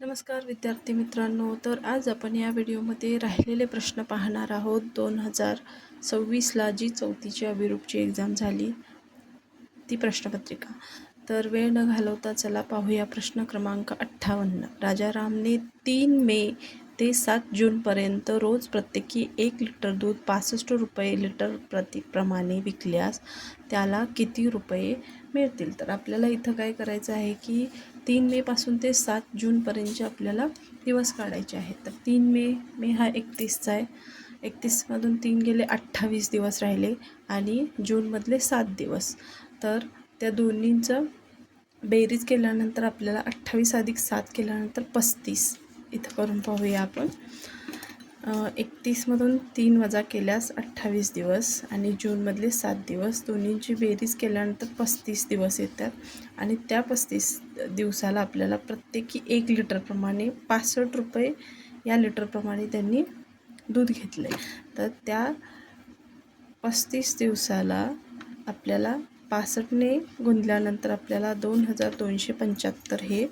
नमस्कार विद्यार्थी मित्रांनो. तर आज आपण या व्हिडिओमध्ये राहिलेले प्रश्न पाहणार आहोत. 2026ला जी चौथीची अभिरूपची एक्झाम झाली ती प्रश्नपत्रिका. तर वेळ न घालवता चला पाहूया प्रश्न क्रमांक 58. राजारामने 3 मे ते 7 जूनपर्यंत रोज प्रत्येकी 1 लिटर दूध 65 रुपये लिटर प्रमाणे विकल्यास त्याला किती रुपये मिळतील? तर आपल्याला इथं काय करायचं आहे की 3 मेपासून ते 7 जूनपर्यंतचे आपल्याला दिवस काढायचे आहेत. तर 3 मे हा 31चा आहे. 31मधून 3 गेले 28 दिवस राहिले आणि जूनमधले 7 दिवस. तर त्या दोन्हींचं बेरीज केल्यानंतर आपल्याला 28 अधिक 7 केल्यानंतर 35 इथं करून पाहूया आपण. 31मधून 3 वजा केल्यास 28 दिवस आणि जूनमधले 7 दिवस, दोन्हींची बेरीज केल्यानंतर 35 दिवस येतात आणि त्या 35 दिवसाला आपल्याला प्रत्येकी 1 लिटरप्रमाणे 65 रुपये या लिटरप्रमाणे त्यांनी दूध घेतले. तर त्या 35 दिवसाला आपल्याला 65ने गुणल्यानंतर आपल्याला 2275 हे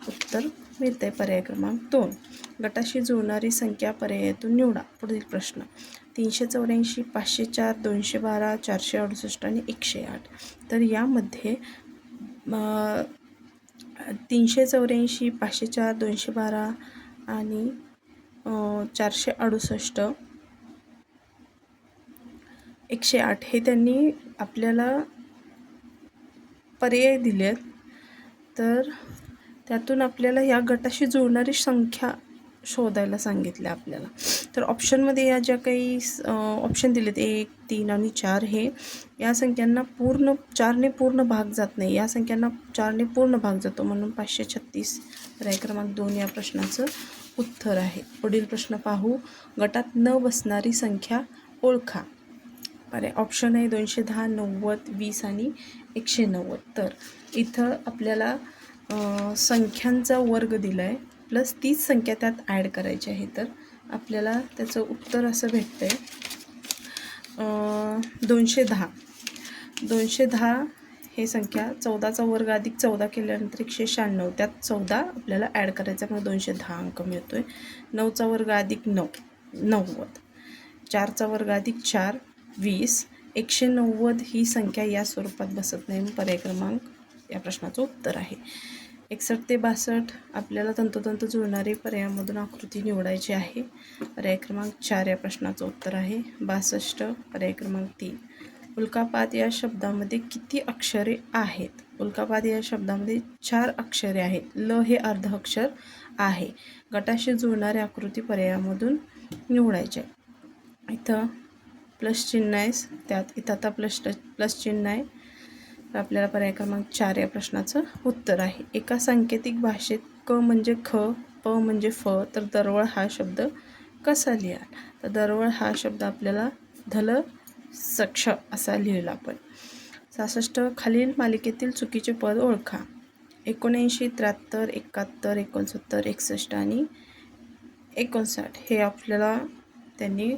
उत्तर मिळते. पर्याय क्रमांक 2. गटाशी जुळणारी संख्या पर्यायातून निवडा. पुढील प्रश्न 384, 504, 212, 468 आणि 108. तर यामध्ये 384, 504, 212 आणि 468, 108 हे त्यांनी आपल्याला पर्याय दिलेत. तर त्यातून आपल्याला या गटाशी जुळणारी संख्या शोधायला सांगितलं आपल्याला. तर ऑप्शनमध्ये या ज्या काही ऑप्शन दिलेत 1, 3 आणि 4 हे या संख्यांना 4ने पूर्ण भाग जात नाही. या संख्यांना 4ने पूर्ण भाग जातो म्हणून 536 पर्याय क्रमांक 2 या प्रश्नाचं उत्तर आहे. पुढील प्रश्न पाहू. गटात न बसणारी संख्या ओळखा. पर्याय ऑप्शन आहे 210, 90, 20 आणि 190. तर इथं आपल्याला संख्यांचा वर्ग दिला आहे प्लस तीच संख्या त्यात ॲड करायची आहे. तर आपल्याला त्याचं उत्तर असं भेटतं आहे 210. 210 हे संख्या 14चा वर्ग अधिक 14 केल्यानंतर 196. त्यात 14 आपल्याला ॲड करायचा मग 210 अंक मिळतो आहे. 9चा वर्ग अधिक 9 90. 4चा वर्ग अधिक 4 20. 190 ही संख्या या स्वरूपात बसत नाही. पर्याय क्रमांक या प्रश्नाचं उत्तर आहे. 61 ते 62 आपल्याला तंतोतंत जुळणारी पर्यायामधून आकृती निवडायची आहे. पर्याय क्रमांक 4 या प्रश्नाचं उत्तर आहे. 62 पर्याय क्रमांक 3. उल्कापात या शब्दामध्ये किती अक्षरे आहेत? उल्कापात या शब्दामध्ये 4 अक्षरे आहेत. ल हे अर्ध अक्षर आहे. गटाशी जुळणाऱ्या आकृती पर्यायामधून निवडायचे. इथं प्लस चिन्ह आहे, त्यात इथं आता प्लस चिन्ह आहे. तर आपल्याला पर्याय क्रमांक 4 या प्रश्नाचं उत्तर आहे. एका सांकेतिक भाषेत क म्हणजे ख, प म्हणजे फ, तर दरवळ हा शब्द कसा लिहा? तर दरवळ हा शब्द आपल्याला धल सक्ष असा लिहिला आपण. 66 खालील मालिकेतील चुकीचे पद ओळखा. 79, 73, 71, 69, 61 आणि 59 हे आपल्याला त्यांनी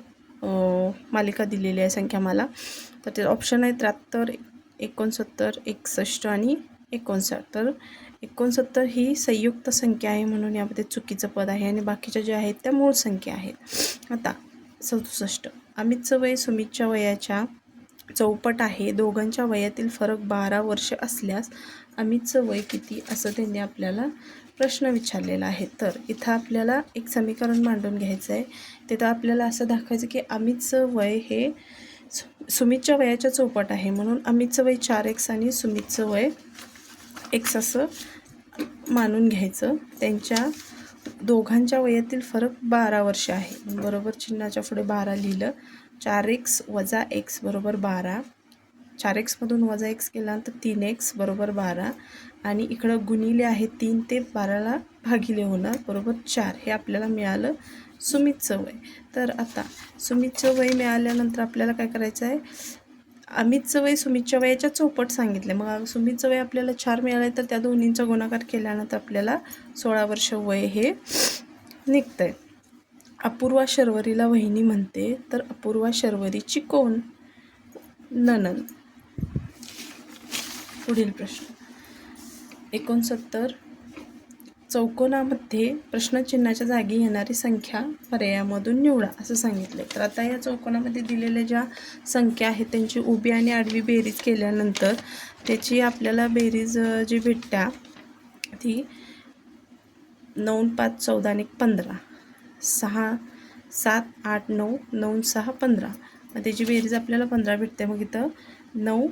मालिका दिलेली आहे संख्यामाला. तर ते ऑप्शन आहे 73, 69, 61 आणि 59. तर 69 ही संयुक्त संख्या आहे म्हणून यामध्ये चुकीचं पद आहे आणि बाकीच्या ज्या आहेत त्या मूळ संख्या आहेत. आता 67 अमितचं वय सुमितच्या वयाच्या चौपट आहे. दोघांच्या वयातील फरक 12 वर्ष असल्यास अमितचं वय किती असं त्यांनी आपल्याला प्रश्न विचारलेला आहे. तर इथं आपल्याला एक समीकरण मांडून घ्यायचं आहे. तिथं आपल्याला असं दाखवायचं की अमितचं वय हे सुमितच्या वयाच्या चौपट आहे म्हणून अमितचं वय 4x आणि सुमितचं वय x असं मानून घ्यायचं. त्यांच्या दोघांच्या वयातील फरक 12 वर्ष आहे. बरोबर चिन्हाच्या पुढे 12 लिहिलं. 4x वजा x बरोबर 12. 4xमधून वजा x केल्यानंतर 3x बरोबर 12 आणि इकडं गुणिले आहे 3 ते 12ला भागिले होणार बरोबर 4. हे आपल्याला मिळालं सुमितचं वय. तर आता सुमितचं वय मिळाल्यानंतर आपल्याला काय करायचं आहे? अमितचं वय सुमितच्या वयाच्या चौपट सांगितलं. मग सुमितचं वय आपल्याला 4 मिळालं तर त्या दोन्हींचा गुणाकार केल्यानंतर आपल्याला 16 वर्ष वय हे निघतं आहे. अपूर्वा शर्वरीला वहिनी म्हणते तर अपूर्वा शर्वरीची कोण? नणंद. पुढील प्रश्न 69 चौकोनामध्ये प्रश्नचिन्हाच्या जागी येणारी संख्या पर्यायामधून निवडा असं सांगितलं. तर आता या चौकोनामध्ये दिलेल्या ज्या संख्या आहेत त्यांची उभी आणि आडवी बेरीज केल्यानंतर त्याची आपल्याला बेरीज जी भेटत्या ती 9 5 14 आणि 15 6 7 8 9 9 6 15. मग त्याची बेरीज आपल्याला 15 भेटते. मग इथं 9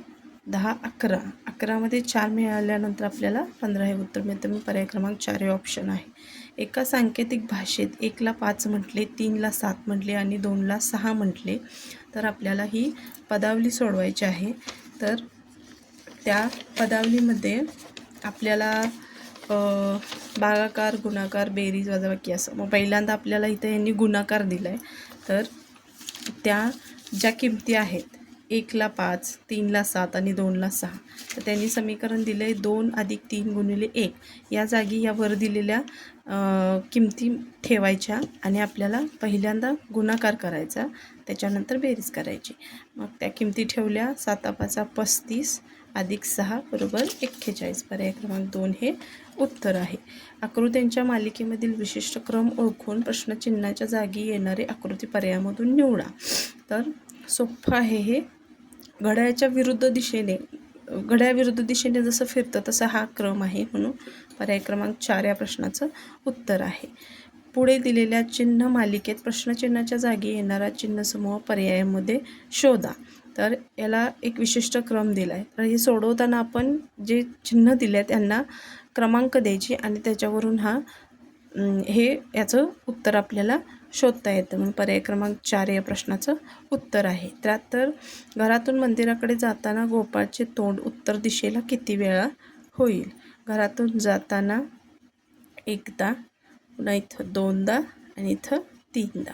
10 11 11मध्ये 4 मिळाल्यानंतर आपल्याला 15 हे उत्तर मिळतं. मग पर्याय क्रमांक 4 हे ऑप्शन आहे. एका सांकेतिक भाषेत 1 ला 5 म्हटले, 3 ला 7 म्हटले आणि 2 ला 6 म्हटले तर आपल्याला ही पदावली सोडवायची आहे. तर त्या पदावलीमध्ये आपल्याला भागाकार, गुणाकार, बेरीज, वजाबाकी असं. मग पहिल्यांदा आपल्याला इथं यांनी गुणाकार दिला आहे. तर त्या ज्या किमती आहेत 1 ला 5, 3 ला 7 आणि 2 ला 6 तर त्यांनी समीकरण दिलं आहे 2 + 3 × 1. या जागी या वर दिलेल्या किमती ठेवायच्या आणि आपल्याला पहिल्यांदा गुणाकार करायचा, त्याच्यानंतर बेरीज करायची. मग त्या किमती ठेवल्या 7 × 5 = 35 + 6 = 41. पर्याय क्रमांक 2 हे उत्तर आहे. आकृत्यांच्या मालिकेमधील विशिष्ट क्रम ओळखून प्रश्नचिन्हाच्या जागी येणारे आकृती पर्यायामधून निवडा. तर सोपं आहे हे. घड्याळाच्या विरुद्ध दिशेने घड्याळाविरुद्ध दिशेने जसं फिरतं तसा हा क्रम आहे, म्हणून पर्याय क्रमांक 4 या प्रश्नाचं उत्तर आहे. पुढे दिलेल्या चिन्ह मालिकेत प्रश्नचिन्हाच्या जागी येणारा चिन्हसमूह पर्यायामध्ये शोधा. तर याला एक विशिष्ट क्रम दिला आहे. तर हे सोडवताना आपण जे चिन्ह दिले आहेत त्यांना क्रमांक द्यायची आणि त्याच्यावरून याचं उत्तर आपल्याला शोधता येतं. म्हणून पर्याय क्रमांक 4 या प्रश्नाचं उत्तर आहे. तर घरातून मंदिराकडे जाताना गोपाळचे तोंड उत्तर दिशेला किती वेळा होईल? घरातून जाताना एकदा, पुन्हा इथं 2दा आणि इथं 3दा.